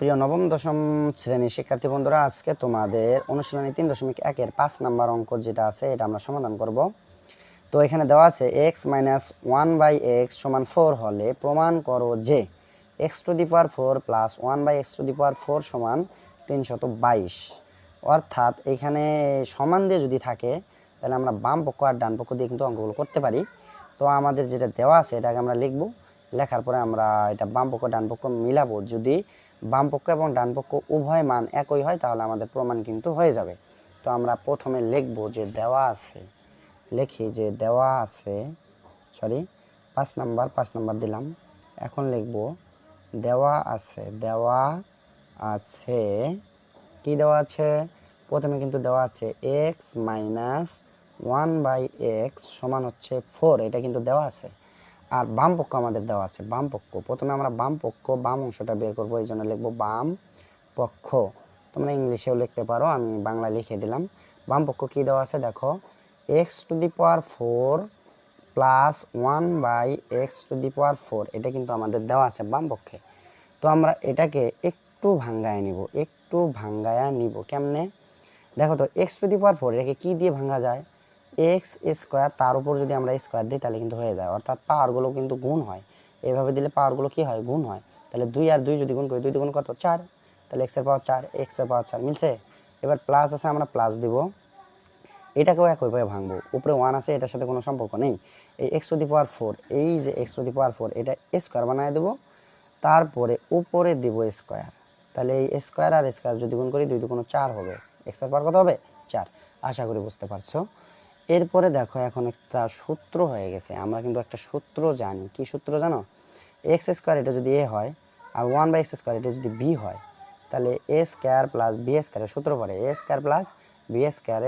প্রিয় নবম দশম শ্রেণীর শিক্ষার্থী বন্ধুরা, আজকে তোমাদের অনুশীলনী 3.1 5 নাম্বার অঙ্ক যেটা আছে এটা আমরা সমাধান করব। তো এখানে দেওয়া আছে x - 1/x = 4 হলে প্রমাণ করো যে x⁴ প্লাস 1/x⁴ সমান 322। অর্থাৎ এখানে সমান দিয়ে যদি থাকে তাহলে আমরা বাম পক্ষ আর ডান পক্ষ দিয়ে কিন্তু অঙ্কগুলো করতে পারি। তো আমাদের যেটা দেওয়া আছে এটাকে আমরা লিখব, লেখার পরে আমরা এটা বাম পক্ষ ডান পক্ষ মিলাবো। যদি বাম পক্ষ এবং ডান পক্ষ উভয় মান একই হয় তাহলে আমাদের প্রমাণ কিন্তু হয়ে যাবে। তো আমরা প্রথমে লিখব যে দেওয়া আছে, লিখি যে দেওয়া আছে, সরি 5 নাম্বার দিলাম। এখন লিখব দেওয়া আছে, দেওয়া আছে কি দেওয়া আছে, প্রথমে কিন্তু দেওয়া আছে x - 1/x সমান হচ্ছে 4, এটা কিন্তু দেওয়া আছে। আর বাম পক্ষ আমাদের দেওয়া আছে, বাম পক্ষ প্রথমে আমরা বাম পক্ষ বাম অংশটা বের করব, এই জন্য লিখব বাম পক্ষ। তোমরা ইংলিশেও লিখতে পারো, আমি বাংলা লিখে দিলাম। বাম পক্ষ কি দেওয়া আছে দেখো, x⁴ প্লাস 1/x⁴, এটা কিন্তু আমাদের দেওয়া আছে বাম পক্ষে। তো আমরা এটাকে একটু ভাঙ্গায় নিব, একটু ভাঙ্গায়া নিব। কেমনে দেখো তো, x⁴ এটাকে কি দিয়ে ভাঙা যায়, x² তার উপর যদি আমরা স্কোয়ার দিই তাহলে কিন্তু হয়ে যায়, অর্থাৎ পাওয়ারগুলো কিন্তু গুণ হয়। এইভাবে দিলে পাওয়ারগুলো কি হয়, গুণ হয়। তাহলে 2 আর 2 যদি গুণ করি, 2 দ্বিগুণ কত 4, তাহলে x এর পাওয়ার 4, x এর পাওয়ার 4 মিলছে। এবার প্লাস আছে, আমরা প্লাস দিব, এটাকেও একইভাবে ভাঙবো। উপরে 1 আছে, এটার সাথে কোনো সম্পর্ক নেই। এই x⁴, এই যে x⁴, এটা স্কোয়ার বানায় দেবো, তারপরে উপরে দিব স্কোয়ার। তাহলে এই স্কোয়ার আর স্কোয়ার যদি গুণ করি 2 দুগুণ 4 হবে, x এর পাওয়ার কত হবে 4। আশা করি বুঝতে পারছো। এরপরে দেখো এখন একটা সূত্র হয়ে গেছে, আমরা কিন্তু একটা সূত্র জানি। কি সূত্র জানো, x² এটা যদি a হয় আর 1/x² এটা যদি b হয় তাহলে a² প্লাস b² এর সূত্র পড়ে, a² প্লাস b²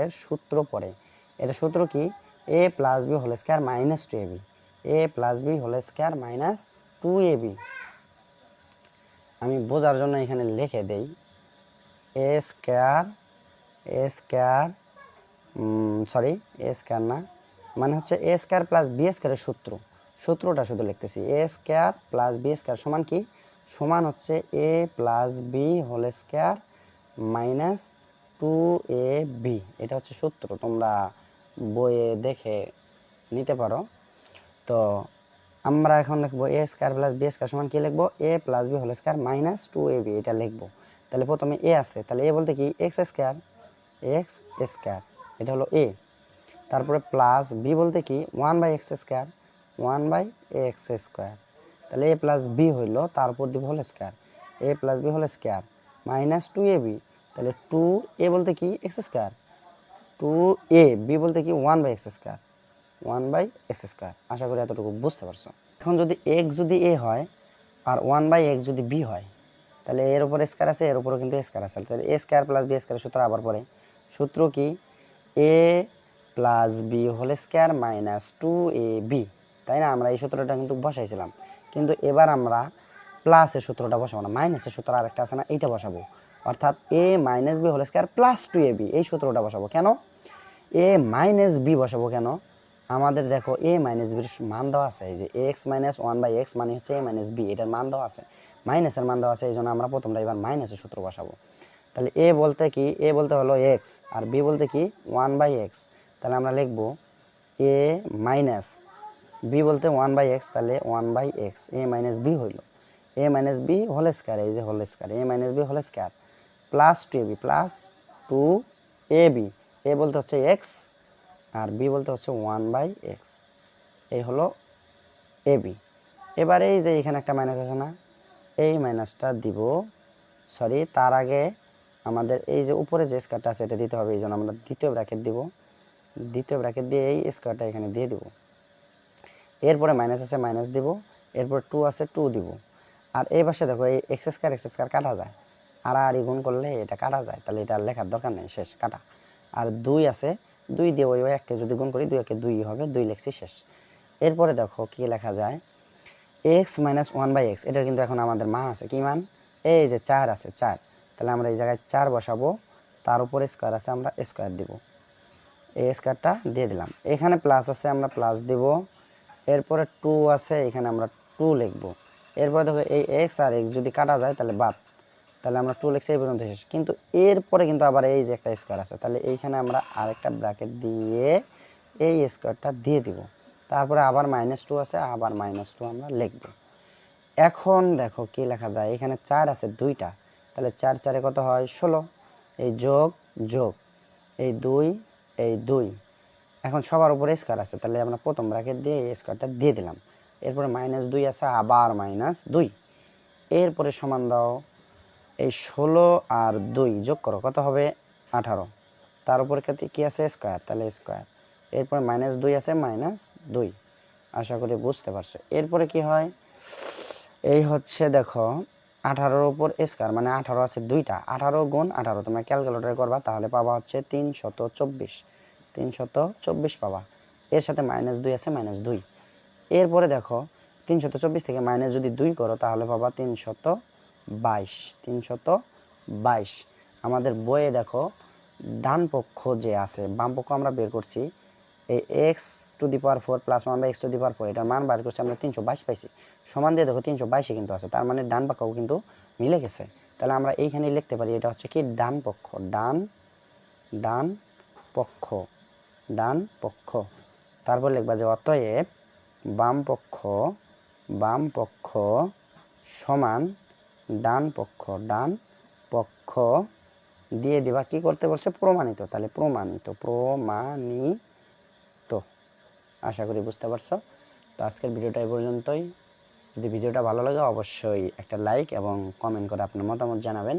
এর সূত্র পড়ে। এটা সূত্র কি, a plus b whole square minus 2ab, a plus b whole square minus 2ab। আমি বোঝার জন্য এখানে লিখে দেই a স্কয়ার না, মানে হচ্ছে a² প্লাস b² এর সূত্রটা শুধু লিখতেছি। a² প্লাস b² সমান কি, সমান হচ্ছে a plus b whole square minus 2ab। এটা হচ্ছে সূত্র, তোমরা বইয়ে দেখে নিতে পারো। তো আমরা এখন লিখবো a² প্লাস b² সমান কি লিখবো, a plus b whole square minus 2ab, এটা লিখবো। তাহলে প্রথমে a আছে, তাহলে a বলতে কি x², এটা হলো a। তারপরে প্লাস b বলতে কি 1/x², 1/x², তাহলে a প্লাস b হইল, তারপর দিব whole square, a plus b whole square minus 2ab। তাহলে 2a বলতে কি x², 2a, b বলতে কি 1/x², 1/x²। আশা করি এতটুকু বুঝতে পারছো। এখন যদি x যদি a হয় আর 1/x যদি b হয় তাহলে এর উপর স্কয়ার আছে, এর উপরও কিন্তু স্কয়ার আছে, তাহলে a² প্লাস b² সূত্র আবার পড়ে। সূত্র কি, a plus b whole square minus 2ab, তাই না? আমরা এই সূত্রটা কিন্তু বসাইছিলাম, কিন্তু এবার আমরা প্লাসের সূত্রটা বসাবো না, মাইনাসের সূত্র আরেকটা আছে না, এইটা বসাবো। অর্থাৎ a minus b whole square plus 2ab, এই সূত্রটা বসাবো। কেন a মাইনাস b বসাবো কেন, আমাদের দেখো a মাইনাস বির মান দেওয়া আছে, এই যে x - 1/x মানে হচ্ছে a মাইনাস b, এটার মান দেওয়া আছে, মাইনাসের মান দেওয়া আছে, এই জন্য আমরা প্রথমটা এবার মাইনাসের সূত্র বসাবো। তাহলে a বলতে কি, a বলতে হলো x আর b বলতে কি 1/x, তাহলে আমরা লিখব a মাইনাস b বলতে 1/x, তাহলে 1/x, a মাইনাস b হইল a minus b whole square, এই যে whole square, a minus b whole square plus 2ab, plus 2ab, a বলতে হচ্ছে x আর b বলতে হচ্ছে 1/x, এই হলো ab। এবারে এই যে এখানে একটা মাইনাস আছে না, এই মাইনাসটা দিব, সরি তার আগে আমাদের এই যে উপরে যে স্কয়ারটা আছে এটা দিতে হবে, এই জন্য আমরা দ্বিতীয় ব্র্যাকেট দিব, দ্বিতীয় ব্র্যাকেট দিয়ে এই স্কয়ারটা এখানে দিয়ে দিব। এরপরে মাইনাস আছে, মাইনাস দিব, এরপর 2 আছে 2 দিব। আর এই পাশে দেখো এই x² কাটা যায়, আর গুণ করলে এটা কাটা যায়, তাহলে এটা লেখার দরকার নেই, শেষ কাটা। আর 2 আছে, 2 দিয়ে ওই 1কে যদি গুণ করি 2 একে 2 হবে, 2 লিখছি, শেষ। এরপরে দেখো কি লেখা যায়, x - 1/x, এটা কিন্তু এখন আমাদের মান আছে, কি মান, এই যে 4 আছে, 4, তাহলে আমরা এই জায়গায় 4 বসাবো, তার উপরে স্কয়ার আছে, আমরা স্কয়ার দিব, এই স্কয়ারটা দিয়ে দিলাম। এখানে প্লাস আছে, আমরা প্লাস দিব, এরপরে 2 আছে, এখানে আমরা 2 লিখব। এরপরে দেখো এই x আর x যদি কাটা যায় তাহলে বাদ, তাহলে আমরা 2 লিখছি এই পর্যন্ত শেষ। কিন্তু এরপরে কিন্তু আবার এই যে একটা স্কোয়ার আছে, তাহলে এইখানে আমরা আরেকটা ব্র্যাকেট দিয়ে এই স্কোয়ারটা দিয়ে দিব। তারপরে আবার -2 আছে, আবার -2 আমরা লিখব। এখন দেখো কি লেখা যায়, এখানে 4 আছে 2টা, তাহলে 4 4 কত হয় 16, এই যোগ যোগ এই 2 এই 2, এখন সবার উপরে স্কোয়ার আছে, তাহলে আমরা প্রথম ব্র্যাকেট দিয়ে এই স্কোয়ারটা দিয়ে দিলাম। এরপরে -2 আছে, আবার -2, এরপরে সমান দাও এই 16 আর 2 যোগ করো, কত হবে 18, তার উপরে কি আছে স্কোয়ার, তাহলে স্কোয়ার। এরপরে -2 আছে, -2, আশা করি বুঝতে পারছো। এরপরে কি হয়, এই হচ্ছে দেখো 18-র উপর স্কোয়ার মানে 18 আছে 2টা, 18 গুণ 18 তোমরা ক্যালকুলেটরে করবা, তাহলে পাবা হচ্ছে 324, 324 পাবা। এর সাথে -2 আছে, -2। এরপরে দেখো 324 থেকে মাইনাস যদি 2 করো তাহলে পাবা 322, 322। আমাদের বইয়ে দেখো ডান পক্ষ যে আছে, বাম পক্ষ আমরা বের করছি, এই x⁴ প্লাস 1/x⁴ এটার মান বার করছি আমরা 322 পাইছি। সমান দিয়ে দেখো 322 কিন্তু আছে, তার মানে ডান পক্ষও কিন্তু মিলে গেছে। তাহলে আমরা এইখানে লিখতে পারি এটা হচ্ছে কি ডান পক্ষ, ডান পক্ষ, ডান পক্ষ। তারপর লিখবা যে অতএব বাম পক্ষ সমান ডান পক্ষ দিয়ে দিবা কি করতে বলছে, প্রমাণিত। তাহলে প্রমাণিত, আশা করি বুঝতে পারছো। তো আজকের ভিডিওটা এই পর্যন্তই। যদি ভিডিওটা ভালো লাগে অবশ্যই একটা লাইক এবং কমেন্ট করে আপনার মতামত জানাবেন।